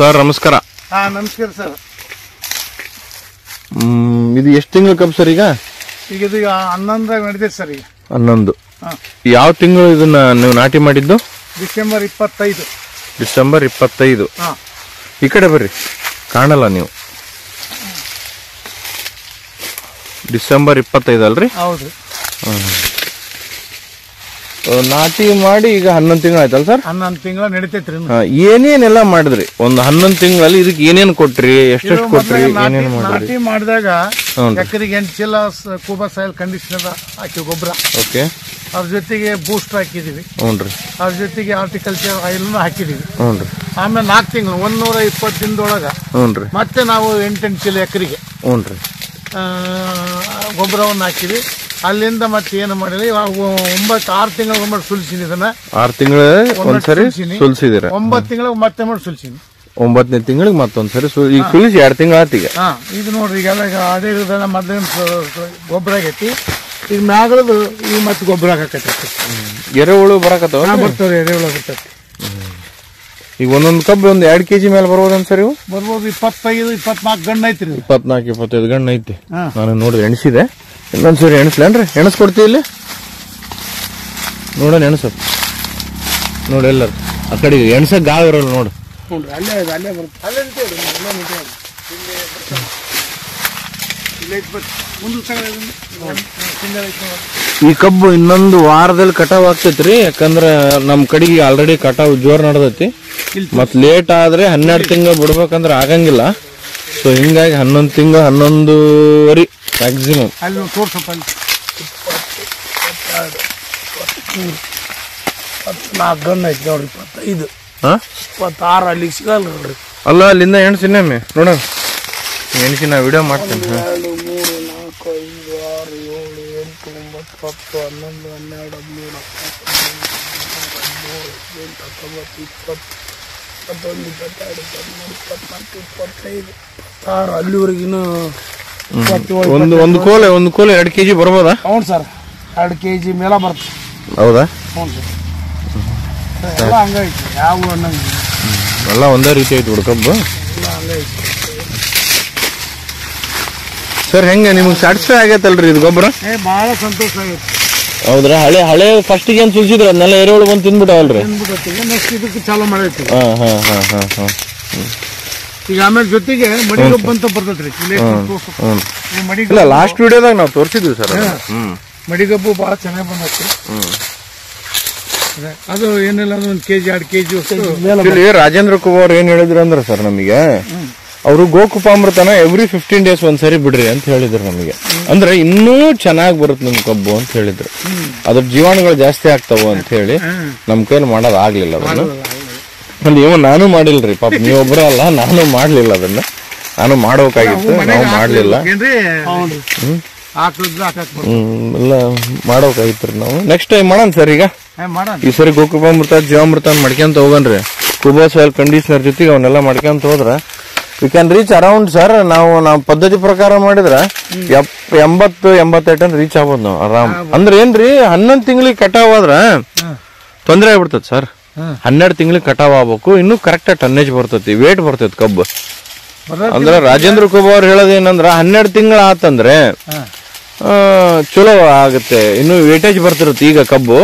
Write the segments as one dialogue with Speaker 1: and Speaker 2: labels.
Speaker 1: Sir ನಮಸ್ಕಾರ.
Speaker 2: ನಮಸ್ಕಾರ sir.
Speaker 1: ಇದು ಎಷ್ಟು ತಿಂಗಳ ಕಬ್ಬು ಸರ್? ಈಗ
Speaker 2: ಇದು 11 ನಡೆದಿದೆ ಸರ್. ಈಗ
Speaker 1: 11. ಯಾವ ತಿಂಗಳು ಇದನ್ನ ನೀವು ನಾಟಿ ಮಾಡಿದ್ದು?
Speaker 2: ಡಿಸೆಂಬರ್ 25.
Speaker 1: ಡಿಸೆಂಬರ್ 25. ಈ ಕಡೆ ಬರ್ರಿ, ಕಾಣಲ್ಲ ನೀವು. ಡಿಸೆಂಬರ್ 25 ಅಲ್ರಿ?
Speaker 2: ಹೌದು.
Speaker 1: ನಾಟಿ ಮಾಡಿ ಈಗ 11 ತಿಂಗಳು ಆಯ್ತಲ್ಲ ಸರ್?
Speaker 2: 11 ತಿಂಗಳ ನಡೀತೈತ್ರಿ.
Speaker 1: ಏನೇನೆಲ್ಲ ಮಾಡಿದ್ರಿ ಒಂದು 11 ತಿಂಗಳಲ್ಲಿ? ಇದಕ್ಕೆ ಏನೇನ್ ಕೊಟ್ರಿ, ಎಷ್ಟೆಷ್ಟು ಕೊಟ್ರಿ, ಏನೇನ್ ಮಾಡಿದ್ರಿ?
Speaker 2: ನಾಟಿ ಮಾಡಿದಾಗ ಎಕರೆಗೆ 8 ಚೀಲ ಕೂಬಾ ಸಾಯಿಲ್ ಕಂಡೀಷನರ್ ಹಾಕಿ ಗೊಬ್ಬರ.
Speaker 1: ಓಕೆ.
Speaker 2: ಅದ್ರ ಜೊತೆಗೆ ಬೂಸ್ಟ್ ಹಾಕಿದೀವಿ.
Speaker 1: ಹ್ಞೂನ್ರಿ.
Speaker 2: ಅದ್ರ ಜೊತೆಗೆ ಹಾರ್ಟಿಕಲ್ಚರ್ ಆಯಿಲ್ ಹಾಕಿದೀವಿ.
Speaker 1: ಹ್ಞೂನ್ರಿ.
Speaker 2: ಆಮೇಲೆ 4 ತಿಂಗಳು 120 ದಿನದೊಳಗ
Speaker 1: ಹ್ಞೂನ್ರಿ
Speaker 2: ಮತ್ತೆ ನಾವು 8 ಚೀಲ ಎಕರೆಗೆ
Speaker 1: ಹ್ಞೂನ್ರಿ
Speaker 2: ಗೊಬ್ಬರವನ್ನು ಹಾಕಿವಿ. ಅಲ್ಲಿಂದ ಮತ್ತೆ ಏನು ಮಾಡಿಲ್ಲ, ಇವಾಗ 6 ತಿಂಗಳ ಒಮ್ಮೆ ಸುಲ್ಸಿನಿ. ಇದನ್ನ 6 ತಿಂಗಳ
Speaker 1: ಒಂದ್ಸರಿ ಸುಲ್ಸಿದಿರ.
Speaker 2: 9 ತಿಂಗಳಿಗೆ ಮತ್ತೆ ಮಾಡಿ ಸುಲ್ಸಿನಿ.
Speaker 1: 9ನೇ ತಿಂಗಳಿಗೆ ಮತ್ತೊಂದ್ಸರಿ ಈಗ ಸುಲಿಸಿ 2 ತಿಂಗಳ ಆತೀಗ.
Speaker 2: ಇದು ನೋಡ್ರಿ, ಈಗೆಲ್ಲ ಅದೇ ಇರೋದನ್ನ ಮೊದಲಿನ ಗೊಬ್ಬರ ಆಗೈತಿ. ಈಗ ಮ್ಯಾಗಳದು ಈಗ ಮತ್ತೆ ಗೊಬ್ಬರ ಹಾಕೈತಿ.
Speaker 1: ಎರೆಹುಳು ಬರಾಕತ್ತವ?
Speaker 2: ಬರ್ತಾವ್ರಿ, ಎರೆಹುಳು ಬರ್ತೈತಿ.
Speaker 1: ಈಗ ಒಂದೊಂದು ಕಬ್ಬು ಒಂದು 2 kg ಮೇಲೆ ಬರ್ಬೋದನ್ ಸರ್? ಇವು
Speaker 2: ಬರ್ಬೋದು. 25-24 ಗಣ್ಣ ಐತ್ರಿ.
Speaker 1: 24-25 ಗಣ್ಣ ಐತಿ. ನಾನು ನೋಡಿದ್ರೆ ಎಣಿಸಿದೆ. ಇನ್ನೊಂದ್ಸರಿ ಎಣಿಸ್ಲೇನ್ರಿ? ಎಣಿಸ್ಕೊಡ್ತೀವಿ ಇಲ್ಲಿ ನೋಡೋಣ. ಎಣಸ ನೋಡಿ, ಎಲ್ಲರೂ ಆ ಕಡೆ ಎಣ್ಸಕ್ ಗಾವ ಇರಲ್ಲ ನೋಡು. ಈ ಕಬ್ಬು ಇನ್ನೊಂದು ವಾರದಲ್ಲಿ ಕಟಾವ್ ಆಗ್ತೈತ್ರಿ. ಯಾಕಂದ್ರ ನಮ್ ಕಡೆಗೆ ಆಲ್ರೆಡಿ ಕಟಾವ್ ಜೋರ್ ನಡೆದೈತಿ. ಮತ್ ಲೇಟ್ ಆದ್ರೆ 12 ತಿಂಗಳು ಬಿಡ್ಬೇಕಂದ್ರ ಆಗಂಗಿಲ್ಲ. ಸೊ ಹಿಂಗಾಗಿ 11 ತಿಂಗಳು 11.5 ಮ್ಯಾಕ್ಸಿಮಮ್.
Speaker 2: ಅಲ್ಲಿ ತೋರ್ಸಪ್ಪ, 24 ಗಣ್ಣ ಐತಿ ನೋಡ್ರಿ. 25 26 ಅಲ್ಲಿ ಸಿಗಲ್ಲ ನೋಡ್ರಿ. ಅಲ್ಲ,
Speaker 1: ಅಲ್ಲಿಂದ ಎಣ್ಸಿ ಇನ್ನೊಮ್ಮೆ ನೋಡೋಣ. ಎಣ್ಸಿ ನಾ ವಿಡಿಯೋ ಮಾಡ್ತೇನೆ.
Speaker 2: 2 3 4 5 6 7 8 9 10 11 12 13 14 ಅಲ್ಲಿವರೆಗಿನ
Speaker 1: ಒಂದು ಕೋಲೆ 2 kg ಬರ್ಬೋದಾ?
Speaker 2: ಹೌದು ಸರ್, 2 kg ಮೇಲೆ ಬರ್ತದೆ.
Speaker 1: ಹೌದಾ?
Speaker 2: ಹ್ಞೂ ಸರ್. ಎಲ್ಲ ಹಂಗೈತಿ, ಯಾವ ಅನ್ನಂಗಿಲ್ಲ.
Speaker 1: ಎಲ್ಲ ಒಂದೇ ರೀತಿ ಐತಿ ಹುಡುಕಬ್ಬು.
Speaker 2: ಎಲ್ಲ ಹಂಗೈತಿ
Speaker 1: ಸರ್. ಹೆಂಗ ನಿಮ್ಗೆ ಸ್ಯಾಟಿಸ್ಫೈ ಆಗೈತಲ್ರಿ ಇದು ಗೊಬ್ಬರ?
Speaker 2: ಭಾಳ ಸಂತೋಷ ಆಗೈತಿ.
Speaker 1: ಹೌದ್ರಾ? ಹಳೆ ಫಸ್ಟಿಗೆ ಏನ್ ಸುಲ್ಸಿದ್ರ ಅದನ್ನೆಲ್ಲ ಎರೆಹುಳು ಬಂದು ತಿಂದ್ಬಿಟ್ಟವಲ್ರಿ?
Speaker 2: ನೆಕ್ಸ್ಟ್ ಇದಕ್ಕೆ ಚಾಲೂ ಮಾಡೈತಿ. ಈಗ ಆಮೇಲೆ ಜೊತೆಗೆ ಮಡಿಗಬ್ಬ ಅಂತ ಬರ್ತೈತ್ರಿ.
Speaker 1: ಇಲ್ಲ, ಲಾಸ್ಟ್ ವಿಡಿಯೋದಾಗ ನಾವು ತೋರಿಸಿದ್ವಿ ಸರ್.
Speaker 2: ಮಡಿಗಬ್ಬು ಭಾಳ ಚೆನ್ನಾಗಿ ಬಂದೈತಿ. ಅದು ಏನಿಲ್ಲ, ಅದು 1 kg 2 kg.
Speaker 1: ರಾಜೇಂದ್ರ ಕುಮಾರ್ ಏನ್ ಹೇಳಿದ್ರು ಅಂದ್ರೆ ಸರ್, ನಮಗೆ ಅವರು ಗೋಕುಪಾಮೃತನ ಎವ್ರಿ 15 days ಒಂದ್ಸರಿ ಬಿಡ್ರಿ ಅಂತ ಹೇಳಿದ್ರು ನಮಗೆ. ಅಂದ್ರೆ ಇನ್ನೂ ಚೆನ್ನಾಗಿ ಬರುತ್ತೆ ನಿಮ್ ಕಬ್ಬು ಅಂತ ಹೇಳಿದ್ರು. ಅದ್ರ ಜೀವಾಣುಗಳು ಜಾಸ್ತಿ ಆಗ್ತಾವ ಅಂತ ಹೇಳಿ ನಮ್ ಕೈಲಿ ಮಾಡೋದ್ ಆಗ್ಲಿಲ್ಲ ಅದನ್ನ. ನೀವು ನಾನು ಮಾಡಿಲ್ರಿ ಪಾಪ, ನೀವೊಬ್ಬರ ಅಲ್ಲ, ನಾನು ಮಾಡ್ಲಿಲ್ಲ ಅದನ್ನ. ನಾನು ಮಾಡ್ಬೇಕಾಗಿತ್ತು, ನಾವು ಮಾಡ್ಲಿಲ್ಲ. ಎಲ್ಲ ಮಾಡ್ಬೇಕಾಗಿತ್ರಿ ನಾವು. ನೆಕ್ಸ್ಟ್ ಟೈಮ್ ಮಾಡೋಣ ಸರ್. ಈಗ ಈ ಸರಿ ಗೋಕುಪಾಮೃತ ಜೀವಾಮೃತ ಮಾಡ್ಕೊಂತ ಹೋಗನ್ರಿ. ಕೂಬಾ ಸಾಯಿಲ್ ಕಂಡೀಷನರ್ ಜೊತೆಗೆ ಅವನ್ನೆಲ್ಲ ಮಾಡ್ಕೊಂತ ಹೋದ್ರ we can reach around sir. ನಾವು ಪದ್ಧತಿ ಪ್ರಕಾರ ಮಾಡಿದ್ರ 80-88 ರೀಚ್ ಆಗ್ಬೋದು ನಾವು ಆರಾಮ್. ಅಂದ್ರೆ ಏನ್ರಿ, 11 ತಿಂಗಳಿಗೆ ಕಟಾವ್ ಆದ್ರ ತೊಂದ್ರೆ ಆಗ್ಬಿಡ್ತದ ಸರ್. 12 ತಿಂಗಳಿಗೆ ಕಟಾವ್ ಆಗ್ಬೇಕು. ಇನ್ನು ಕರೆಕ್ಟ್ ಟನ್ನೇಜ್ ಬರ್ತೈತಿ, ವೇಟ್ ಬರ್ತೈತಿ ಕಬ್ಬು. ಅಂದ್ರ ರಾಜೇಂದ್ರ ಕುಮಾರ್ ಹೇಳೋದೇನಂದ್ರ 12 ತಿಂಗಳ ಆತಂದ್ರೆ ಚಲೋ ಆಗುತ್ತೆ, ಇನ್ನು ವೇಟೇಜ್ ಬರ್ತಿರುತ್ತೆ. ಈಗ ಕಬ್ಬು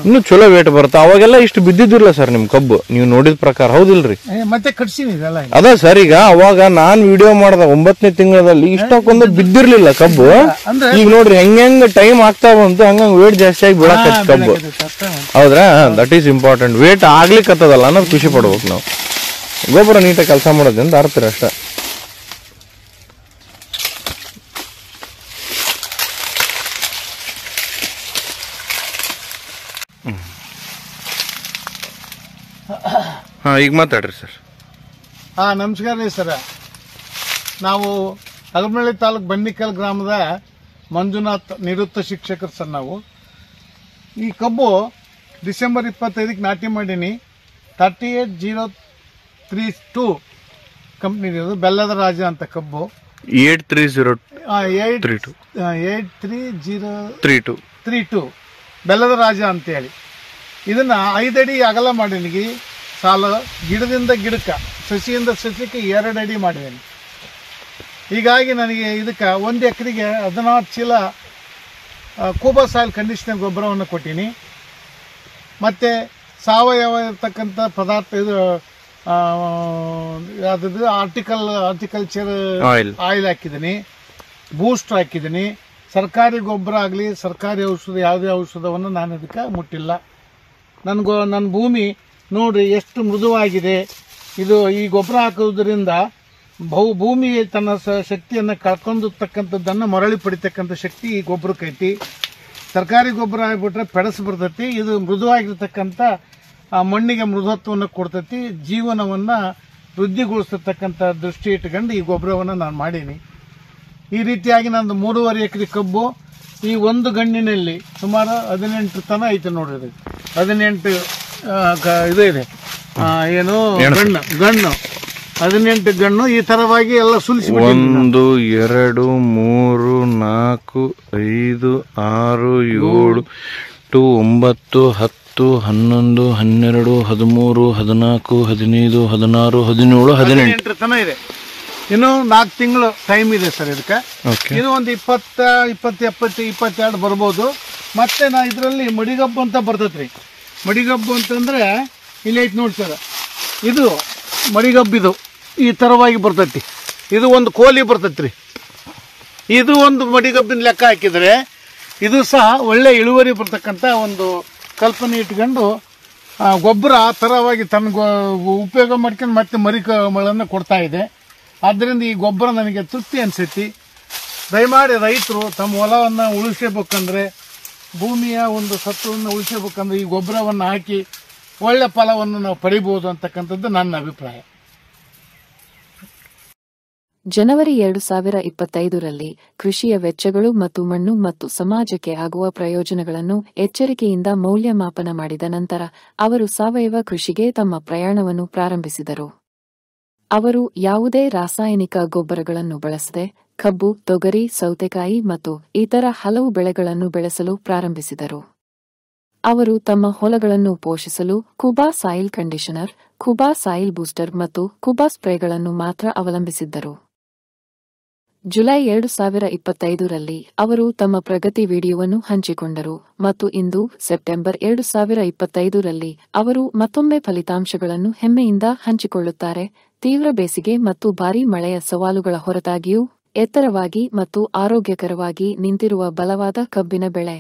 Speaker 1: ಇನ್ನು ಚಲೋ ವೇಟ್ ಬರುತ್ತೆ. ಅವಾಗೆಲ್ಲ ಇಷ್ಟು ಬಿದ್ದಿದ್ದಿಲ್ಲ ಸರ್ ನಿಮ್ ಕಬ್ಬು, ನೀವು ನೋಡಿದ ಪ್ರಕಾರ. ಹೌದಿಲ್ರಿ?
Speaker 2: ಮತ್ತೆ ಕಟ್ಸಿನಿ
Speaker 1: ಅದ ಸರ್. ಈಗ ಅವಾಗ ನಾನ್ ವಿಡಿಯೋ ಮಾಡ್ದ 9ನೇ ತಿಂಗಳಲ್ಲಿ ಇಷ್ಟಕ್ಕೊಂದು ಬಿದ್ದಿರ್ಲಿಲ್ಲ ಕಬ್ಬು. ಈಗ ನೋಡ್ರಿ ಹೆಂಗ್ ಟೈಮ್ ಆಗ್ತಾ ಬಂತು, ಹಂಗಂಗ್ ವೇಟ್ ಜಾಸ್ತಿ ಆಗಿ ಬೀಳಕತ್ತ ಕಬ್ಬು. ಹೌದ್ರಾ? That is important. ವೇಟ್ ಆಗ್ಲಿಕ್ಕತ್ತದಲ್ಲ ಅನ್ನೋದು ಖುಷಿ ಪಡ್ಬೇಕು ನಾವು. ಗೊಬ್ಬರ ನೀಟಾಗಿ ಕೆಲಸ ಮಾಡೋದ್ರಿಂದ ಆಡ್ತೀರ ಅಷ್ಟ. ಈಗ ಮಾತಾಡ್ರಿ ಸರ್.
Speaker 2: ನಮಸ್ಕಾರ ರೀ ಸರ. ನಾವು ಹಗರನಹಳ್ಳಿ ತಾಲೂಕು ಬನ್ನಿಕಲ್ ಗ್ರಾಮದ ಮಂಜುನಾಥ್ ನಿವೃತ್ತ ಶಿಕ್ಷಕರು ಸರ್. ನಾವು ಈ ಕಬ್ಬು ಡಿಸೆಂಬರ್ 25ಕ್ಕೆ ನಾಟಿ ಮಾಡೀನಿ. 38032 ಕಂಪ್ನಿ ಇರೋದು, ಬೆಲ್ಲದ ರಾಜ ಅಂತ ಕಬ್ಬು. 83032 ಬೆಲ್ಲದ ರಾಜ ಅಂತೇಳಿ. ಇದನ್ನ 5 ಅಡಿ ಅಗಲ ಮಾಡೀನಿ. ಸಾಲ ಗಿಡದಿಂದ ಗಿಡಕ್ಕ ಸಸಿಯಿಂದ ಸಸ್ಯಕ್ಕೆ 2 ಅಡಿ ಮಾಡಿದ್ದೀನಿ. ಹೀಗಾಗಿ ನನಗೆ ಇದಕ್ಕೆ 1 ಎಕರೆಗೆ 16 ಚೀಲ ಕೂಬಾ ಸಾಯಿಲ್ ಕಂಡೀಷನರ್ ಗೊಬ್ಬರವನ್ನು ಕೊಟ್ಟೀನಿ. ಮತ್ತು ಸಾವಯವ ಇರ್ತಕ್ಕಂಥ ಪದಾರ್ಥ ಇದು ಯಾವುದದು ಆರ್ಟಿಕಲ್ಚರ್ ಆಯಿಲ್ ಹಾಕಿದ್ದೀನಿ, ಬೂಸ್ಟ್ ಹಾಕಿದ್ದೀನಿ. ಸರ್ಕಾರಿ ಗೊಬ್ಬರ ಆಗಲಿ ಸರ್ಕಾರಿ ಔಷಧ ಯಾವುದೇ ಔಷಧವನ್ನು ನಾನು ಇದಕ್ಕೆ ಮುಟ್ಟಿಲ್ಲ. ನನ್ನ ಭೂಮಿ ನೋಡ್ರಿ ಎಷ್ಟು ಮೃದುವಾಗಿದೆ. ಇದು ಈ ಗೊಬ್ಬರ ಹಾಕೋದ್ರಿಂದ ಭೂಮಿ ತನ್ನ ಶಕ್ತಿಯನ್ನು ಕಳ್ಕೊಂಡಿರ್ತಕ್ಕಂಥದ್ದನ್ನು ಮರಳಿ ಪಡಿತಕ್ಕಂಥ ಶಕ್ತಿ ಈ ಗೊಬ್ಬರಕ್ಕೈತಿ. ಸರ್ಕಾರಿ ಗೊಬ್ಬರ ಆಗಿಬಿಟ್ರೆ ಪೆಡಸ್ ಬರ್ತೈತಿ. ಇದು ಮೃದುವಾಗಿರ್ತಕ್ಕಂಥ ಮಣ್ಣಿಗೆ ಮೃದುತ್ವವನ್ನು ಕೊಡ್ತೈತಿ, ಜೀವನವನ್ನು ವೃದ್ಧಿಗೊಳಿಸ್ತಕ್ಕಂಥ ದೃಷ್ಟಿ ಇಟ್ಕೊಂಡು ಈ ಗೊಬ್ಬರವನ್ನು ನಾನು ಮಾಡೀನಿ. ಈ ರೀತಿಯಾಗಿ ನಂದು 3.5 ಎಕರೆ ಕಬ್ಬು ಈ ಒಂದು ಗಣ್ಣಿನಲ್ಲಿ ಸುಮಾರು 18 ತನ ಐತೆ ನೋಡ್ರಿ. 18 ಇದು ಇದೆ, ಏನು ಗಣ್ಣು 18 ಗಣ್ಣು ಈ ತರವಾಗಿ ಎಲ್ಲ ಸುಲಿಸಿ
Speaker 1: 1 2 3 4 5 6 7 8 9 10 11 12 13 14 15 16 17 18
Speaker 2: ತನ ಇದೆ. ಇನ್ನು 4 ತಿಂಗಳು ಟೈಮ್ ಇದೆ ಸರ್ ಇದಕ್ಕೆ. ಇದು ಒಂದು 20 22 ಬರ್ಬೋದು. ಮತ್ತೆ ನಾ ಇದರಲ್ಲಿ ಮಡಿಗಬ್ಬು ಅಂತ ಬರ್ತೈತ್ರಿ. ಮಡಿಗಬ್ಬು ಅಂತಂದ್ರೆ ಇಲ್ಲಿ ಐತಿ ನೋಡಿ ಸರ್, ಇದು ಮಡಿಗಬ್ಬಿದು ಈ ತರವಾಗಿ ಬರ್ತೈತಿ. ಇದು ಒಂದು ಕೋಲಿ ಬರ್ತೈತ್ರಿ. ಇದು ಒಂದು ಮಡಿಗಬ್ಬಿನ ಲೆಕ್ಕ ಹಾಕಿದ್ರೆ ಇದು ಸಹ ಒಳ್ಳೆ ಇಳುವರಿ ಬರ್ತಕ್ಕಂಥ ಒಂದು ಕಲ್ಪನೆ ಇಟ್ಕೊಂಡು ಗೊಬ್ಬರ ಆ ಥರವಾಗಿ ತನ್ನ ಉಪಯೋಗ ಮಾಡ್ಕೊಂಡು ಮತ್ತೆ ಮರಿಗಳನ್ನು ಕೊಡ್ತಾ ಇದೆ. ಆದ್ದರಿಂದ ಈ ಗೊಬ್ಬರ ನನಗೆ ತೃಪ್ತಿ ಅನಿಸೈತಿ. ದಯಮಾಡಿ ರೈತರು ತಮ್ಮ ಹೊಲವನ್ನು ಉಳಿಸಬೇಕಂದ್ರೆ, ಭೂಮಿಯ ಒಂದು ಸತ್ವವನ್ನು ಉಳಿಸಬೇಕಂದ್ರೆ ಈ ಗೊಬ್ಬರವನ್ನು ಹಾಕಿ ಒಳ್ಳೆ ಫಲವನ್ನು ನಾವು ಪಡಿಬಹುದು ಅಂತಕ್ಕಂಥದ್ದು ನನ್ನ ಅಭಿಪ್ರಾಯ.
Speaker 3: ಜನವರಿ 2025ರಲ್ಲಿ ಕೃಷಿಯ ವೆಚ್ಚಗಳು ಮತ್ತು ಮಣ್ಣು ಮತ್ತು ಸಮಾಜಕ್ಕೆ ಆಗುವ ಪ್ರಯೋಜನಗಳನ್ನು ಎಚ್ಚರಿಕೆಯಿಂದ ಮೌಲ್ಯಮಾಪನ ಮಾಡಿದ ನಂತರ ಅವರು ಸಾವಯವ ಕೃಷಿಗೆ ತಮ್ಮ ಪ್ರಯಾಣವನ್ನು ಪ್ರಾರಂಭಿಸಿದರು. ಅವರು ಯಾವುದೇ ರಾಸಾಯನಿಕ ಗೊಬ್ಬರಗಳನ್ನು ಬಳಸದೆ ಕಬ್ಬು, ತೊಗರಿ, ಸೌತೆಕಾಯಿ ಮತ್ತು ಇತರ ಹಲವು ಬೆಳೆಗಳನ್ನು ಬೆಳೆಸಲು ಪ್ರಾರಂಭಿಸಿದರು. ಅವರು ತಮ್ಮ ಹೊಲಗಳನ್ನು ಪೋಷಿಸಲು ಕುಬಾ ಸಾಯಿಲ್ ಕಂಡೀಷನರ್, ಕುಬಾ ಸಾಯಿಲ್ ಬೂಸ್ಟರ್ ಮತ್ತು ಕುಬಾ ಸ್ಪ್ರೇಗಳನ್ನು ಮಾತ್ರ ಅವಲಂಬಿಸಿದ್ದರು. ಜುಲೈ 2025ರಲ್ಲಿ ಅವರು ತಮ್ಮ ಪ್ರಗತಿ ವಿಡಿಯೋವನ್ನು ಹಂಚಿಕೊಂಡರು ಮತ್ತು ಇಂದು ಸೆಪ್ಟೆಂಬರ್ 2025ರಲ್ಲಿ ಅವರು ಮತ್ತೊಮ್ಮೆ ಫಲಿತಾಂಶಗಳನ್ನು ಹೆಮ್ಮೆಯಿಂದ ಹಂಚಿಕೊಳ್ಳುತ್ತಾರೆ. ತೀವ್ರ ಬೇಸಿಗೆ ಮತ್ತು ಭಾರೀ ಮಳೆಯ ಸವಾಲುಗಳ ಹೊರತಾಗಿಯೂ ಎತ್ತರವಾಗಿ ಮತ್ತು ಆರೋಗ್ಯಕರವಾಗಿ ನಿಂತಿರುವ ಬಲವಾದ ಕಬ್ಬಿನ ಬೆಳೆ.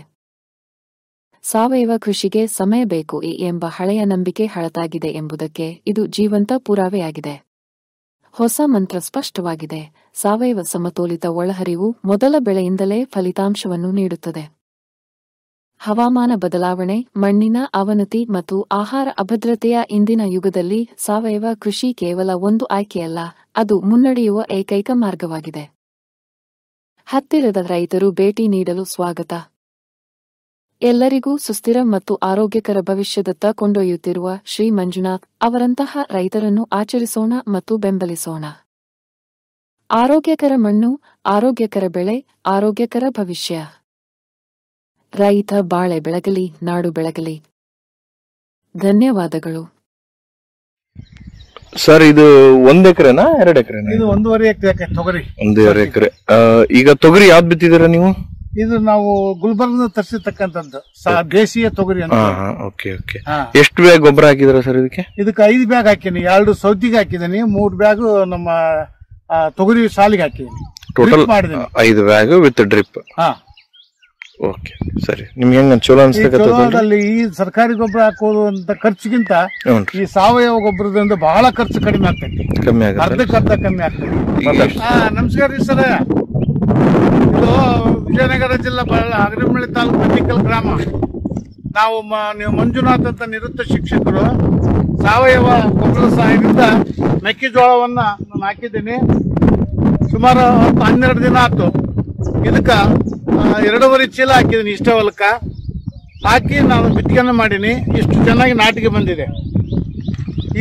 Speaker 3: ಸಾವಯವ ಕೃಷಿಗೆ ಸಮಯ ಬೇಕು ಎಂಬ ಹಳೆಯ ನಂಬಿಕೆ ಹಳತಾಗಿದೆ ಎಂಬುದಕ್ಕೆ ಇದು ಜೀವಂತ ಪುರಾವೆಯಾಗಿದೆ. ಹೊಸ ಮಂತ್ರ ಸ್ಪಷ್ಟವಾಗಿದೆ. ಸಾವಯವ ಸಮತೋಲಿತ ಒಳಹರಿವು ಮೊದಲ ಬೆಳೆಯಿಂದಲೇ ಫಲಿತಾಂಶವನ್ನು ನೀಡುತ್ತದೆ. ಹವಾಮಾನ ಬದಲಾವಣೆ, ಮಣ್ಣಿನ ಅವನತಿ ಮತ್ತು ಆಹಾರ ಅಭದ್ರತೆಯ ಇಂದಿನ ಯುಗದಲ್ಲಿ ಸಾವಯವ ಕೃಷಿ ಕೇವಲ ಒಂದು ಆಯ್ಕೆಯಲ್ಲ, ಅದು ಮುನ್ನಡೆಯುವ ಏಕೈಕ ಮಾರ್ಗವಾಗಿದೆ. ಹತ್ತಿರದ ರೈತರು ಭೇಟಿ ನೀಡಲು ಸ್ವಾಗತ. ಎಲ್ಲರಿಗೂ ಸುಸ್ಥಿರ ಮತ್ತು ಆರೋಗ್ಯಕರ ಭವಿಷ್ಯದತ್ತ ಕೊಂಡೊಯ್ಯುತ್ತಿರುವ ಶ್ರೀ ಮಂಜುನಾಥ್ ಅವರಂತಹ ರೈತರನ್ನು ಆಚರಿಸೋಣ ಮತ್ತು ಬೆಂಬಲಿಸೋಣ. ಆರೋಗ್ಯಕರ ಮಣ್ಣು, ಆರೋಗ್ಯಕರ ಬೆಳೆ, ಆರೋಗ್ಯಕರ ಭವಿಷ್ಯ. ರೈತ ಬಾಳೆ ಬೆಳಗಲಿ, ನಾಡು ಬೆಳಗಲಿ. ಧನ್ಯವಾದಗಳು.
Speaker 1: ಸರ್, ಇದು 1 ಎಕರೆನಾ 2 ಎಕರೆನಾ?
Speaker 2: ಇದು 1.5 ಎಕರೆ ತೊಗರಿ.
Speaker 1: 1.5 ಎಕರೆ. ಈಗ ತೊಗರಿ ಯಾವ್ದು ಬಿತ್ತಿದ್ದೀರಾ ನೀವು?
Speaker 2: ಇದು ನಾವು ಗುಲ್ಬರ್ಗ ತರಿಸಿರ್ತಕ್ಕಂಥದ್ದು ದೇಶೀಯ ತೊಗರಿ ಅಂತ.
Speaker 1: ಎಷ್ಟು ಬ್ಯಾಗ್ ಗೊಬ್ಬರ ಹಾಕಿದ್ರ ಸರ್ ಇದಕ್ಕೆ?
Speaker 2: ಇದಕ್ಕೆ 5 ಬ್ಯಾಗ್ ಹಾಕಿನಿ. 2 ಸೌತಿಗೆ ಹಾಕಿದೀನಿ, 3 ಬ್ಯಾಗ್ ನಮ್ಮ ತೊಗರಿ ಸಾಲಿಗೆ ಹಾಕಿದೀನಿ.
Speaker 1: Total 5 bag with drip. Okay, ಸರಿ. ನಿಮ್ಗೆ ಹೆಂಗ ಚಲೋ ಅನ್ಸ್ತಕ್ಕಂಥದ್ದು?
Speaker 2: ಈ ಸರ್ಕಾರಿ ಗೊಬ್ಬರ ಹಾಕೋದು ಅಂತ ಖರ್ಚಿಗಿಂತ ಈ ಸಾವಯವ ಗೊಬ್ಬರದಿಂದ ಬಹಳ ಖರ್ಚು ಕಡಿಮೆ ಆಗ್ತೈತಿ. ಅರ್ಧಕ್ಕರ್ಧ ಕಮ್ಮಿ ಆಗ್ತೈತಿ. ನಮಸ್ಕಾರ ರೀ ಸರ್. ಇದು ವಿಜಯನಗರ ಜಿಲ್ಲಾ ಅಗ್ರಿಮಳ್ಳಿ ತಾಲೂಕು ಮತ್ತಿಕಲ್ ಗ್ರಾಮ. ನೀವು ಮಂಜುನಾಥ್ ಅಂತ ನಿವೃತ್ತ ಶಿಕ್ಷಕರು. ಸಾವಯವ ಗೊಬ್ಬರದ ಸಹಾಯದಿಂದ ಮೆಕ್ಕೆಜೋಳವನ್ನ ನಾನು ಹಾಕಿದ್ದೀನಿ. ಸುಮಾರು 12 ದಿನ ಆಯ್ತು. ಇದಕ್ಕ 2.5 ಚೀಲ ಹಾಕಿದ್ದೀನಿ. ಇಷ್ಟ ಹೊಲಕ್ಕ ಹಾಕಿ ನಾನು ಬಿತ್ತಿಗೆನ ಮಾಡೀನಿ. ಇಷ್ಟು ಚೆನ್ನಾಗಿ ನಾಟಿಗೆ ಬಂದಿದೆ.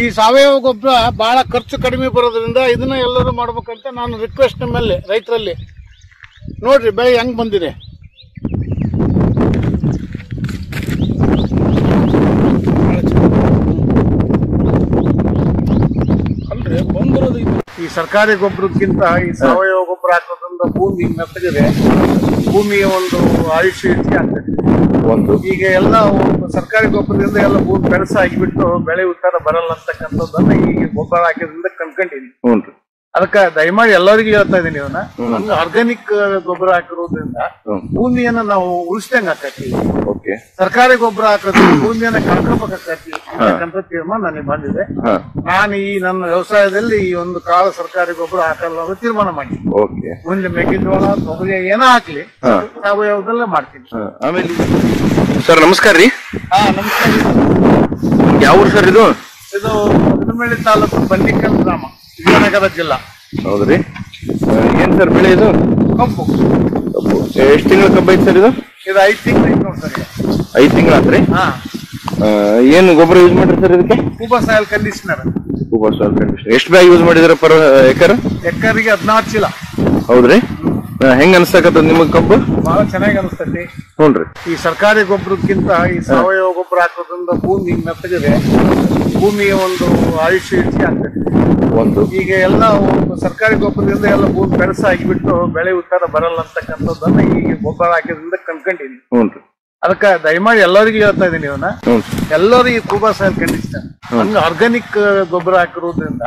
Speaker 2: ಈ ಸಾವಯವ ಗೊಬ್ಬರ ಬಹಳ ಖರ್ಚು ಕಡಿಮೆ ಬರೋದ್ರಿಂದ ಇದನ್ನ ಎಲ್ಲರೂ ಮಾಡ್ಬೇಕಂತ ನಾನು ರಿಕ್ವೆಸ್ಟ್ ಮೇಲೆ ರೈತರಲ್ಲಿ. ನೋಡ್ರಿ ಬೆಳೆ ಹೆಂಗ್ ಬಂದಿದೆ. ಅಲ್ರಿ ಸರ್ಕಾರಿ ಗೊಬ್ಬರಕ್ಕಿಂತ ಈ ಸಾವಯವ ಗೊಬ್ಬರ ಹಾಕೋದ್ರಿಂದ ಭೂಮಿ ಮೆತ್ತಗಿದೆ, ಭೂಮಿಯ ಒಂದು ಆಯುಷ್ಯ ಹೆಚ್ಚಿಗೆ ಆಗ್ತದೆ. ಈಗ ಎಲ್ಲ ಸರ್ಕಾರಿ ಗೊಬ್ಬರದಿಂದ ಎಲ್ಲ ಭೂಮಿ ಬೆಳಸಾಗಿಬಿಟ್ಟು ಬೆಳೆ ಉತ್ತರ ಬರಲ್ಲ ಅಂತಕ್ಕಂಥದ್ದನ್ನ ಈಗ ಗೊಬ್ಬರ ಹಾಕಿದ್ರಿಂದ ಕಂಡ್ಕೊಂಡಿದ್ದೀನಿ. ಅದಕ್ಕೆ ದಯಮಾಡಿ ಎಲ್ಲರಿಗೂ ಹೇಳ್ತಾ ಇದೀನಿ, ಇವನ್ನ ಆರ್ಗಾನಿಕ್ ಗೊಬ್ಬರ ಹಾಕಿರೋದ್ರಿಂದ ಭೂಮಿಯನ್ನ ನಾವು ಉಳಿಸ್ದಂಗ ಆಕತಿ. ಸರ್ಕಾರಿ ಗೊಬ್ಬರ ಹಾಕೋದ್ರಿಂದ ಭೂಮಿಯನ್ನ ಕಳ್ಕೊಬೇಕಾಕತಿ ಅಂತಕ್ಕಂಥ ತೀರ್ಮಾನ ನನಗೆ ಬಂದಿದೆ. ನಾನು ಈ ನನ್ನ ವ್ಯವಸಾಯದಲ್ಲಿ ಈ ಒಂದು ಕಾಳ ಸರ್ಕಾರಿ ಗೊಬ್ಬರ ಹಾಕಲ್ಲ ಅನ್ನೋ ತೀರ್ಮಾನ ಮಾಡಿದ್ದೀನಿ. ಮುಂದೆ ಮೆಕ್ಕೆಜೋಳ ತೊಗರಿ ಏನೋ ಹಾಕ್ಲಿ ಸಾವಯವದಲ್ಲೇ ಮಾಡ್ತೀನಿ.
Speaker 1: ಆಮೇಲೆ ಸರ್ ನಮಸ್ಕಾರ ರೀ.
Speaker 2: ನಮಸ್ಕಾರ.
Speaker 1: ಯಾವ ಊರು ಸರ್ ಇದು?
Speaker 2: ಇದು ಹಗರಮೇಳಿ ತಾಲೂಕು ಬಂಡಿಕಲ್ ಗ್ರಾಮ, ವಿಜಯನಗರ ಜಿಲ್ಲಾ.
Speaker 1: ಹೌದ್ರಿ. ಏನ್ ಸರ್ ಬೆಳೆ ಇದು?
Speaker 2: ಕಬ್ಬು.
Speaker 1: ಎಷ್ಟು ತಿಂಗಳ ಕಬ್ಬ ಐತಿ ಸರ್ ಇದು?
Speaker 2: ಇದು 5 ತಿಂಗಳು ಐತಿ ನೋಡಿ ಸರ್.
Speaker 1: 5 ತಿಂಗಳ ಆತ್ರಿ. ಏನ್ ಗೊಬ್ಬರ ಯೂಸ್ ಮಾಡ್ರಿ ಸರ್ ಇದಕ್ಕೆ?
Speaker 2: Khuba soil conditioner.
Speaker 1: Khuba soil conditioner. ಎಷ್ಟು ಬ್ಯಾಗ್ ಯೂಸ್ ಮಾಡಿದ್ರ ಪರ್ ಎಕರ್?
Speaker 2: ಎಕರ್ಗೆ 14 ಚೀಲ.
Speaker 1: ಹೌದ್ರಿ. ಹೆಂಗ್ ಅನ್ಸಕತ್ತದ ನಿಮಗ್ ಕಬ್ಬು?
Speaker 2: ಬಹಳ ಚೆನ್ನಾಗಿ ಅನಿಸ್ತೈತಿ.
Speaker 1: ಹ್ಞೂನ್ರಿ.
Speaker 2: ಈ ಸರ್ಕಾರಿ ಗೊಬ್ಬರಕ್ಕಿಂತ ಈ ಸಾವಯವ ಗೊಬ್ಬರ ಹಾಕೋದ್ರಿಂದ ಭೂಮಿ ಮೆತ್ತಗಿದೆ, ಭೂಮಿಯ ಒಂದು ಆಯುಷ್ಯ ಹೆಚ್ಚಿಗೆ ಆಗ್ತದೆ. ಈಗ ಎಲ್ಲ ಸರ್ಕಾರಿ ಗೊಬ್ಬರದಿಂದ ಎಲ್ಲ ಭೂಮಿ ಬೆಳಸಾಗಿಬಿಟ್ಟು ಬೆಳೆ ಉತ್ತರ ಬರಲ್ಲ ಅಂತಕ್ಕಂಥದ್ದನ್ನ ಈಗ ಗೊಬ್ಬರ ಹಾಕಿದ್ರಿಂದ ಕಂಡ್ಕೊಂಡಿದ್ದೀನಿ. ಅದಕ್ಕೆ ದಯಮಾಡಿ ಎಲ್ಲರಿಗೂ ಹೇಳ್ತಾ ಇದೀನಿ, ಇವನ್ನ ಎಲ್ಲರೂ ಈ ಕೂಬಾ ಸಾಯಿಲ್ ಕಂಡೀಷನರ್ ಹಂಗ ಆರ್ಗಾನಿಕ್ ಗೊಬ್ಬರ ಹಾಕಿರೋದ್ರಿಂದ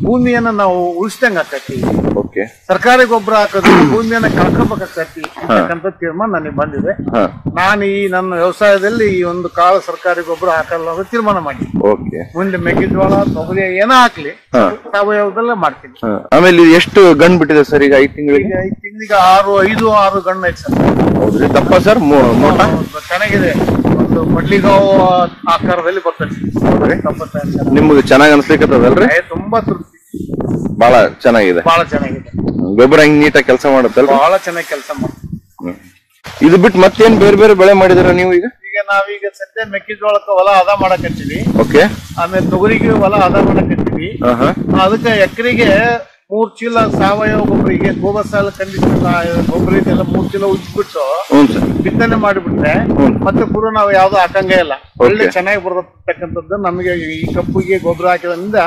Speaker 2: ಭೂಮಿಯನ್ನ ನಾವು ಉಳಿಸ್ದಂಗ ಆಕತಿ. ಸರ್ಕಾರಿ ಗೊಬ್ಬರ ಹಾಕೋದ್ರಿಂದ ಭೂಮಿಯನ್ನ ಕಳ್ಕೊಬೇಕಾಕತಿ ಅಂತಕ್ಕಂಥ ತೀರ್ಮಾನ ನನಗೆ ಬಂದಿದೆ. ನಾನು ಈ ನನ್ನ ವ್ಯವಸಾಯದಲ್ಲಿ ಈ ಒಂದು ಕಾಳ ಸರ್ಕಾರಿ ಗೊಬ್ಬರ ಹಾಕಲ್ಲ ಅನ್ನೋ ತೀರ್ಮಾನ ಮಾಡಿದ್ದೀನಿ. ಮುಂದೆ ಮೆಕ್ಕೆಜೋಳ ತೊಗರಿ ಏನೋ ಹಾಕ್ಲಿ ಸಾವಯವದಲ್ಲೇ ಮಾಡ್ತೀನಿ.
Speaker 1: ಆಮೇಲೆ ಎಷ್ಟು ಗಣ್ ಬಿಟ್ಟಿದೆ ಸರ್ ಈಗ? 5 ತಿಂಗಳಿಗೆ?
Speaker 2: 5 ತಿಂಗಳಿಗೆ 6 ಗಣ್ಣು ಐತೆ ಸರ್.
Speaker 1: ಹೌದ್ರಿ. ದಪ್ಪ ಸರ್?
Speaker 2: ಚೆನ್ನಾಗಿದೆ. ಒಂದು ಮಡ್ಲಿಗಾವ್ ಆಕಾರದಲ್ಲಿ ಬರ್ತದೆ.
Speaker 1: ನಿಮ್ಗೆ ಚೆನ್ನಾಗಿ ಅನ್ಸ್ಲಿಕ್ಕತ್ತದಲ್ರಿ?
Speaker 2: ತುಂಬಾ ತೃಪ್ತಿ.
Speaker 1: ಬಹಳ ಚೆನ್ನಾಗಿದೆ.
Speaker 2: ಬಹಳ ಚೆನ್ನಾಗಿದೆ.
Speaker 1: ಗೊಬ್ಬರ ಹಿಂಗ್ ನೀಟಾಗಿ ಕೆಲಸ ಮಾಡುತ್ತಲ್ಲ?
Speaker 2: ಬಹಳ ಚೆನ್ನಾಗಿ ಕೆಲಸ ಮಾಡ್ತೀವಿ.
Speaker 1: ಇದು ಬಿಟ್ಟು ಮತ್ತೇನ್ ಬೇರೆ ಬೇರೆ ಬೆಳೆ ಮಾಡಿದಿರ ನೀವು ಈಗ?
Speaker 2: ನಾವೀಗ ಸದ್ಯ ಮೆಕ್ಕೆಜೋಳಕ್ಕೆ ಹೊಲ ಹದ ಮಾಡಕತ್ತೀವಿ.
Speaker 1: ಓಕೆ.
Speaker 2: ಆಮೇಲೆ ತೊಗರಿಗೆ ಹೊಲ ಹದ ಮಾಡಕತ್ತೀವಿ. ಅದಕ್ಕೆ ಎಕರೆಗೆ 3 ಚೀಲ ಸಾವಯವ ಗೊಬ್ಬರಿಗೆ ಗೋಬರ್ ಸಾಯಿಲ್ ಕಂಡೀಷನರ್ ಗೊಬ್ಬರ ಇದೆಲ್ಲ 3 ಚೀಲ ಉಜ್ಬಿಟ್ಟು ಬಿತ್ತನೆ ಮಾಡಿಬಿಟ್ರೆ ಮತ್ತೆ ಪೂರ್ವ ನಾವು ಯಾವ್ದು ಹಾಕಂಗೇ ಇಲ್ಲ. ಒಳ್ಳೆ ಚೆನ್ನಾಗಿ ಬರತಕ್ಕಂಥದ್ದು ನಮಗೆ ಈ ಕಬ್ಬಿಗೆ ಗೊಬ್ಬರ ಹಾಕಿದ್ರಿಂದ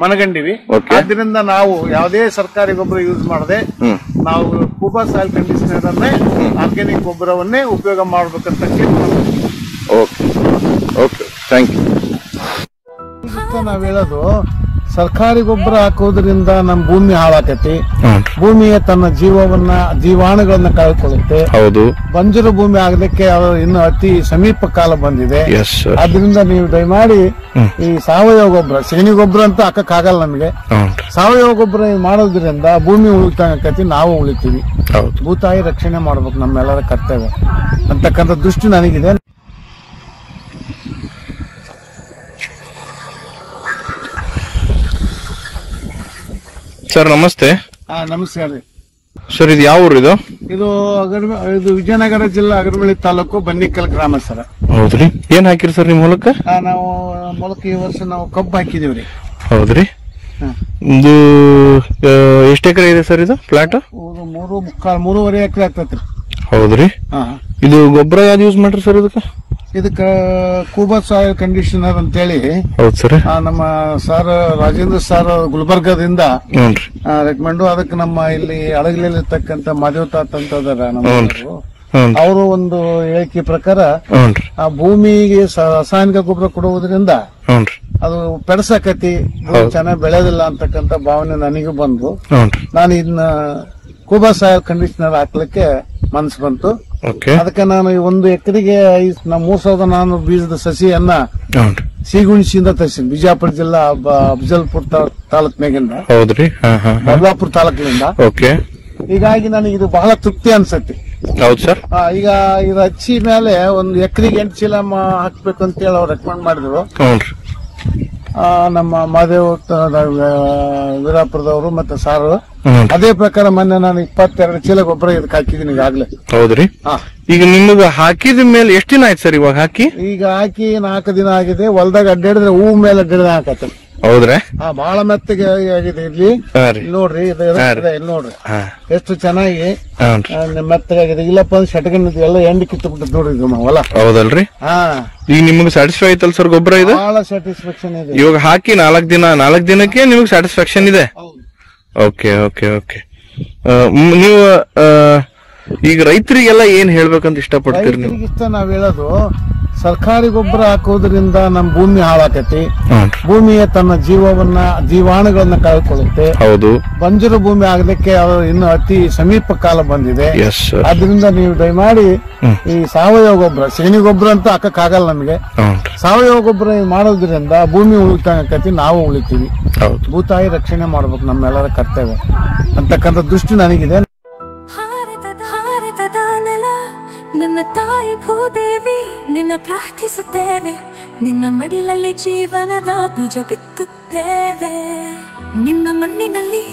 Speaker 2: ಮನಗಂಡಿವಿ. ಆದ್ರಿಂದ ನಾವು ಯಾವುದೇ ಸರ್ಕಾರಿ ಗೊಬ್ಬರ ಯೂಸ್ ಮಾಡದೆ ನಾವು ಗೋಬರ್ ಸಾಯಿಲ್ ಕಂಡೀಷನರ್ ಅನ್ನೇ ಆರ್ಗ್ಯಾನಿಕ್ ಗೊಬ್ಬರವನ್ನೇ ಉಪಯೋಗ ಮಾಡ್ಬೇಕಂತ ನಾವ್ ಹೇಳೋದು. ಸರ್ಕಾರಿ ಗೊಬ್ಬರ ಹಾಕೋದ್ರಿಂದ ನಮ್ ಭೂಮಿ ಹಾಳಾಕತಿ. ಭೂಮಿಯ ತನ್ನ ಜೀವಾಣುಗಳನ್ನ ಕಳ್ಕೊಳ್ಳುತ್ತೆ. ಹೌದು. ಬಂಜರು ಭೂಮಿ ಆಗ್ಲಿಕ್ಕೆ ಇನ್ನು ಅತಿ ಸಮೀಪ ಕಾಲ ಬಂದಿದೆ. ಆದ್ರಿಂದ ನೀವು ದಯಮಾಡಿ ಈ ಸಾವಯವ ಗೊಬ್ಬರ, ಸಗಣಿ ಗೊಬ್ಬರ ಅಂತ ಹಾಕಕ್ಕಾಗಲ್ಲ ನಮಗೆ. ಸಾವಯವ ಗೊಬ್ಬರ ಮಾಡೋದ್ರಿಂದ ಭೂಮಿ ಉಳಿತಾಕತಿ, ನಾವು ಉಳಿತೀವಿ. ಭೂತಾಯಿ ರಕ್ಷಣೆ ಮಾಡ್ಬೇಕು, ನಮ್ಮೆಲ್ಲರ ಕರ್ತವ್ಯ ಅಂತಕ್ಕಂಥ ದೃಷ್ಟಿ ನನಗಿದೆ.
Speaker 1: ಸರ್ ನಮಸ್ತೆ.
Speaker 2: ನಮಸ್ಕಾರ ರೀ
Speaker 1: ಸರ್. ಇದು ಯಾವ ಊರು ಇದು?
Speaker 2: ಇದು ವಿಜಯನಗರ ಜಿಲ್ಲಾ ಹಗರಮೇಳಿ ತಾಲೂಕು ಬಂಡಿಕಲ್ ಗ್ರಾಮ ಸರ್.
Speaker 1: ಹೌದ್ರಿ. ಏನ್ ಹಾಕಿರಿ ಸರ್ ನಿಮ್ ಹೊಲಕ್ಕ?
Speaker 2: ನಾವು ಮೊಳಕ ಈ ವರ್ಷ ನಾವು ಕಬ್ಬು ಹಾಕಿದೀವ್ರಿ.
Speaker 1: ಹೌದ್ರಿ. ಇದು ಎಷ್ಟು ಎಕರೆ ಇದೆ ಸರ್ ಇದು ಪ್ಲಾಟ್?
Speaker 2: 3.5 ಎಕರೆ ಆಗ್ತೈತ್ರಿ.
Speaker 1: ಹೌದ್ರಿ. ಇದು ಗೊಬ್ಬರ ಯಾವ್ದು ಯೂಸ್ ಮಾಡ್ರಿ ಸರ್ ಇದಕ್ಕ?
Speaker 2: ಇದಕ್ಕ ಕೂಬಾ ಸಾಯಿಲ್ ಕಂಡೀಷನರ್ ಅಂತ ಹೇಳಿ ನಮ್ಮ ಸರ್ ರಾಜೇಂದ್ರ ಸರ್ ಗುಲ್ಬರ್ಗದಿಂದ ರೆಕಮೆಂಡ್. ಅದಕ್ಕೆ ನಮ್ಮ ಇಲ್ಲಿ ಅಳಗಲಿಯಲ್ಲಿ ಇರ್ತಕ್ಕಂಥ ಮಾದೇವ್ ತಾತ್ ಅಂತ ಅವರು ಒಂದು ಹೇಳಿಕೆ ಪ್ರಕಾರ ಆ ಭೂಮಿಗೆ ರಾಸಾಯನಿಕ ಗೊಬ್ಬರ ಕೊಡುವುದರಿಂದ ಅದು ಪೆಡಸಾಕತಿ, ಚೆನ್ನಾಗಿ ಬೆಳೆಯೋದಿಲ್ಲ ಅಂತಕ್ಕಂಥ ಭಾವನೆ ನನಗೂ ಬಂದು ನಾನು ಇದನ್ನ ಕೂಬಾ ಸಾಯಿಲ್ ಕಂಡೀಷನರ್ ಹಾಕ್ಲಿಕ್ಕೆ ಮನಸ್ಸು ಬಂತು. ಅದಕ್ಕೆ ನಾನು 1 ಎಕರೆಗೆ 3400 ಬೀಜದ ಸಸಿಯನ್ನ ಸೀಗುಣಿಸಿಯಿಂದ ತರಿಸಿನಿ. ಬಿಜಾಪುರ ಜಿಲ್ಲಾ ಅಫಜಲ್ಪುರ್ ತಾಲೂಕ್ನಾಗಿಂದ, ಬದಲಾಪುರ ತಾಲೂಕಿನಿಂದ. ಹೀಗಾಗಿ ನನಗೆ ಇದು ಬಹಳ ತೃಪ್ತಿ ಅನ್ಸತ್ತೆ.
Speaker 1: ಹೌದು ಸರ್.
Speaker 2: ಈಗ ಇದು ಹಚ್ಚಿ ಮೇಲೆ 1 ಎಕರೆಗೆ 8 ಚೀಲ ಹಾಕ್ಬೇಕು ಅಂತ ಹೇಳಿ ಅವ್ರು ರೆಕಮೆಂಡ್ ಮಾಡಿದ್ರು. ನಮ್ಮ ಮಾದೇವ್ ವೀರಾಪುರದವರು ಮತ್ತೆ ಸಾರು. ಅದೇ ಪ್ರಕಾರ ಮೊನ್ನೆ ನಾನು 22 ಚೀಲ ಗೊಬ್ಬರ ಇದಕ್ಕೆ ಹಾಕಿದೀನಿ ಈಗಾಗ್ಲೇ.
Speaker 1: ಹೌದ್ರಿ. ಈಗ ನಿಮಗ ಹಾಕಿದ ಮೇಲೆ ಎಷ್ಟು ದಿನ ಆಯ್ತು ಸರ್ ಇವಾಗ ಹಾಕಿ?
Speaker 2: ಈಗ ಹಾಕಿ 4 ದಿನ ಆಗಿದೆ. ಹೊಲದಾಗ ಅಡ್ಡಾಡಿದ್ರೆ ಹೂ ಮೇಲೆ ಅಡ್ಡಾಡಿದ ಹಾಕತ್ತೆ.
Speaker 1: ಹೌದ್ರಾ?
Speaker 2: ಬಹಳ ಮೆತ್ತಗೆ ಆಗಿದೆ. ಇಲ್ಲಿ ನೋಡ್ರಿ, ಇಲ್ಲಿ ನೋಡ್ರಿ ಎಷ್ಟು ಚೆನ್ನಾಗಿ ಮೆತ್ತಗಾಗಿದೆ. ಇಲ್ಲಪ್ಪ ಶಟಗನ್ ಎಲ್ಲ ಎಂಡಿ ಕಿತ್ತು ಬಿಟ್ಟು ನೋಡ್ರಿ ಹೊಲ.
Speaker 1: ಹೌದಲ್ರಿ? ಈಗ ನಿಮ್ಗೆ ಸ್ಯಾಟಿಸ್ಫೈ ಆಯ್ತಲ್ ಸರ್ ಗೊಬ್ಬರ ಇದು?
Speaker 2: ಬಹಳ ಸ್ಯಾಟಿಸ್ಫ್ಯಾಕ್ಷನ್ ಇದೆ.
Speaker 1: ಇವಾಗ ಹಾಕಿ 4 ದಿನಕ್ಕೆ ನಿಮ್ಗೆ ಸ್ಯಾಟಿಸ್ಫ್ಯಾಕ್ಷನ್ ಇದೆ? Okay okay okay. ನೀವು ಈಗ ರೈತರಿಗೆಲ್ಲ ಏನ್ ಹೇಳ್ಬೇಕಂತ ಇಷ್ಟಪಡ್ತೀರಿ ನೀವು?
Speaker 2: ಇಷ್ಟ ನಾವ್ ಹೇಳೋದು, ಸರ್ಕಾರಿ ಗೊಬ್ಬರ ಹಾಕೋದ್ರಿಂದ ನಮ್ ಭೂಮಿ ಹಾಳಾಕತಿ, ಭೂಮಿಯ ತನ್ನ ಜೀವಾಣುಗಳನ್ನ ಕಳ್ಕೊಳ್ಳುತ್ತೆ.
Speaker 1: ಹೌದು.
Speaker 2: ಬಂಜರು ಭೂಮಿ ಆಗ್ಲಿಕ್ಕೆ ಇನ್ನು ಅತಿ ಸಮೀಪ ಕಾಲ ಬಂದಿದೆ. ಆದ್ರಿಂದ ನೀವು ದಯಮಾಡಿ ಈ ಸಾವಯವ ಗೊಬ್ಬರ, ಸಗಣಿ ಗೊಬ್ಬರ ಅಂತ ಹಾಕಕ್ಕಾಗಲ್ಲ ನಮಗೆ. ಸಾವಯವ ಗೊಬ್ಬರ ಮಾಡೋದ್ರಿಂದ ಭೂಮಿ ಉಳಿತಾಕತಿ, ನಾವು ಉಳಿತೀವಿ. ಭೂತಾಯಿ ರಕ್ಷಣೆ ಮಾಡ್ಬೇಕು, ನಮ್ಮೆಲ್ಲರ ಕರ್ತವ್ಯ ಅಂತಕ್ಕಂಥ ದೃಷ್ಟಿ ನನಗಿದೆ.
Speaker 4: ನನ್ನ ತಾಯಿ ಭೂದೇವಿ, ನಿನ್ನ ಪ್ರಾರ್ಥಿಸುತ್ತೇವೆ, ನಿನ್ನ ಮಡಿಲಲ್ಲಿ ಜೀವನದ ಬೀಜ ಬಿತ್ತುತ್ತೇವೆ. ನಿನ್ನ ಮಣ್ಣಿನಲ್ಲಿ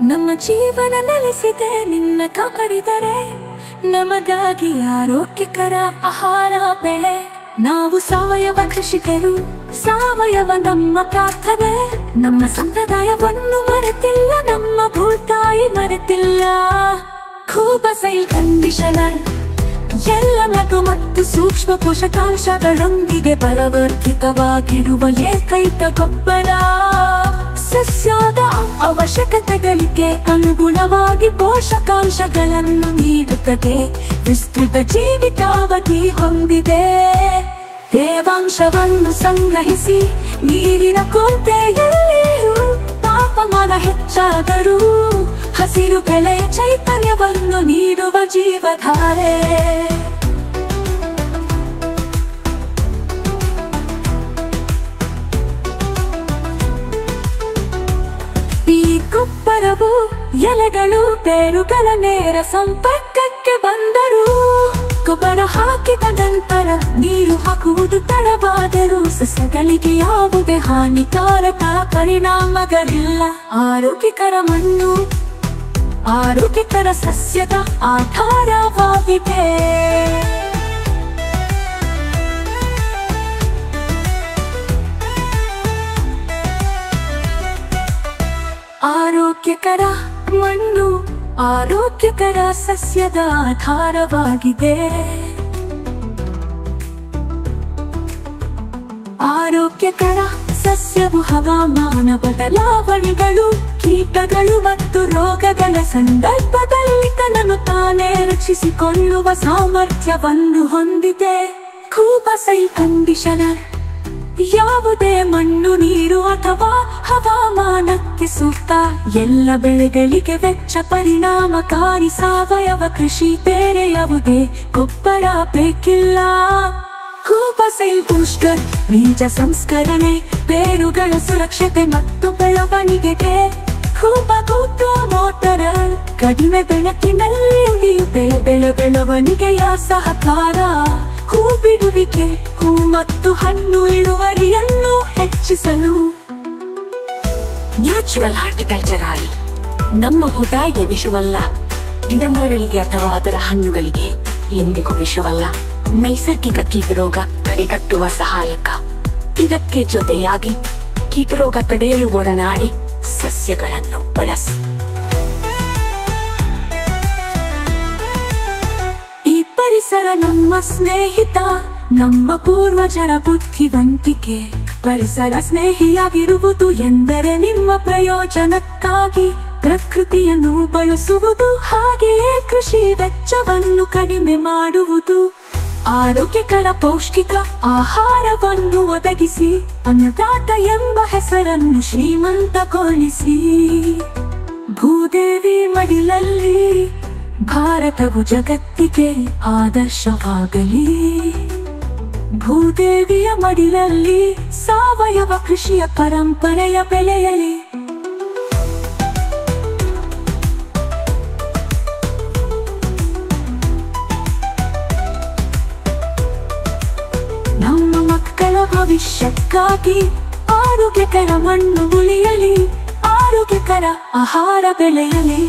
Speaker 4: ನಮ್ಮ ಜೀವನ ನೆಲೆಸಿದೆ, ನಿನ್ನ ಕಾಪಾಡಿದರೆ ನಮಗಾಗಿ ಆರೋಗ್ಯಕರ ಆಹಾರ ಬೆಳೆ. ನಾವು ಸಾವಯವ ಕೃಷಿಕರು, ಸಾವಯವ ನಮ್ಮ ಪ್ರಾರ್ಥನೆ. ನಮ್ಮ ಸಂಪ್ರದಾಯವನ್ನು ಮರೆತಿಲ್ಲ, ನಮ್ಮ ಭೂತಾಯಿ ಮರೆತಿಲ್ಲ. ಕೂಬಸೈಲ್ ಕಂಡೀಷನರ್ ಎಲ್ಲ ಲಘು ಮತ್ತು ಸೂಕ್ಷ್ಮ ಪೋಷಕಾಂಶಗಳೊಂದಿಗೆ ಪರಿವರ್ತಿತವಾಗಿರುವ ಏಕೈಕ ಗೊಬ್ಬರ. ಸಸ್ಯದ ಅವಶ್ಯಕತೆಗಳಿಗೆ ಅನುಗುಣವಾಗಿ ಪೋಷಕಾಂಶಗಳನ್ನು ನೀಡುತ್ತದೆ. ವಿಸ್ತೃತ ಜೀವಿತಾವಧಿ ಹೊಂದಿದೆ. ತೇವಾಂಶವನ್ನು ಸಂಗ್ರಹಿಸಿ ನೀರಿನ ಕೊರತೆಯಲ್ಲಿಯೂ ತಾಪಮಾನ ಹೆಚ್ಚಾದರೂ ಹಸಿರು ಬೆಳೆಯ ಚೈತನ್ಯವನ್ನು ನೀಡುವ ಜೀವಧಾರೆ. ಈ ಗೊಬ್ಬರವು ಎಲೆಗಳು ಬೇರುಗಳ ನೇರ ಸಂಪರ್ಕಕ್ಕೆ ಬಂದರೂ, ಗೊಬ್ಬರ ಹಾಕಿದ ನಂತರ ನೀರು ಹಾಕುವುದು ತಡವಾದರೂ ಸಸ್ಯಗಳಿಗೆ ಯಾವುದೇ ಹಾನಿಕಾರಕ ಪರಿಣಾಮಗಳಿಲ್ಲ. ಆರೋಗ್ಯಕರ ಮಣ್ಣು ಆರೋಗ್ಯಕರ ಸಸ್ಯದ ಆಧಾರವಾಗಿದೆ. ಆರೋಗ್ಯಕರ ಮಣ್ಣು ಆರೋಗ್ಯಕರ ಸಸ್ಯದ ಆಧಾರವಾಗಿದೆ. ಆರೋಗ್ಯಕರ ಸಸ್ಯವು ಹವಾಮಾನ ಬದಲಾವಣೆಗಳು, ಕೀಟಗಳು ಮತ್ತು ರೋಗಗಳ ಸಂದರ್ಭದಲ್ಲಿ ತನ್ನನ್ನು ತಾನೇ ರಕ್ಷಿಸಿಕೊಳ್ಳುವ ಸಾಮರ್ಥ್ಯವನ್ನು ಹೊಂದಿದೆ. ಕೂಬಸೈಲ್ ಕಂಡೀಷನರ್ ಯಾವುದೇ ಮಣ್ಣು, ನೀರು ಅಥವಾ ಹವಾಮಾನಕ್ಕೆ ಸೂಕ್ತ. ಎಲ್ಲ ಬೆಳೆಗಳಿಗೆ ವೆಚ್ಚ ಪರಿಣಾಮಕಾರಿ ಸಾವಯವ ಕೃಷಿ. ಬೇರೆ ಯಾವುದೇ ಗೊಬ್ಬರ ಬೇಕಿಲ್ಲ. ಕೂಬಸೈಲ್ ಬೂಸ್ಟರ್ ಬೀಜ ಸಂಸ್ಕರಣೆ, ಬೇರುಗಳ ಸುರಕ್ಷತೆ ಮತ್ತು ಬೆಳವಣಿಗೆಗೆ. ಕೂಬಗೂಟು ಮೋಟರ್ ಕಡಿಮೆ ಬೆಳಕಿನಲ್ಲಿ ಉಳಿಯುತ್ತೆ ಬೆಳವಣಿಗೆಯ ಸಹಕಾರ. ಹೂ ಬಿಡುವಿಕೆ, ಹೂ ಮತ್ತು ಹಣ್ಣು ಇಳುವರಿಯನ್ನು ಹೆಚ್ಚಿಸಲು. ನ್ಯಾಚುರಲ್ ಹಾರ್ಟಿಕಲ್ಚರ್ ನಮ್ಮ ಭೂತಾಯಿಗೆ ವಿಷವಲ್ಲ, ಗಿಡಮರಗಳಿಗೆ ಅಥವಾ ಅದರ ಹಣ್ಣುಗಳಿಗೆ ಎಂದಿಗೂ ವಿಷವಲ್ಲ. ನೈಸರ್ಗಿಕ ಕೀಟರೋಗ ತಡೆಗಟ್ಟುವ ಸಹಾಯಕ. ಇದಕ್ಕೆ ಜೊತೆಯಾಗಿ ಕೀಟರೋಗ ತಡೆಯಲು ಒಡನಾಡಿ ಸಸ್ಯಗಳನ್ನು ಬಳಸಿ. ಈ ಪರಿಸರ ನಮ್ಮ ಸ್ನೇಹಿತ, ನಮ್ಮ ಪೂರ್ವಜರ ಬುದ್ಧಿವಂತಿಕೆ. ಪರಿಸರ ಸ್ನೇಹಿಯಾಗಿರುವುದು ಎಂದರೆ ನಿಮ್ಮ ಪ್ರಯೋಜನಕ್ಕಾಗಿ ಪ್ರಕೃತಿಯನ್ನು ಬಳಸುವುದು, ಹಾಗೆಯೇ ಕೃಷಿ ವೆಚ್ಚವನ್ನು ಕಡಿಮೆ ಮಾಡುವುದು. ಆರೋಗ್ಯಕರ ಪೌಷ್ಟಿಕ ಆಹಾರವನ್ನು ಒದಗಿಸಿ ಅನ್ನದಾತ ಎಂಬ ಹೆಸರನ್ನು ಶ್ರೀಮಂತಗೊಳಿಸಿ. ಭೂದೇವಿ ಮಡಿಲಲ್ಲಿ ಭಾರತವು ಜಗತ್ತಿಗೆ ಆದರ್ಶವಾಗಲಿ. ಭೂದೇವಿಯ ಮಡಿಲಲ್ಲಿ ಸಾವಯವ ಕೃಷಿಯ ಪರಂಪರೆಯ ಬೆಳೆಯಲಿ. ನಮ್ಮ ಮಕ್ಕಳ ಭವಿಷ್ಯಕ್ಕಾಗಿ ಆರೋಗ್ಯಕರ ಮಣ್ಣು ಉಳಿಯಲಿ, ಆರೋಗ್ಯಕರ ಆಹಾರ ಬೆಳೆಯಲಿ.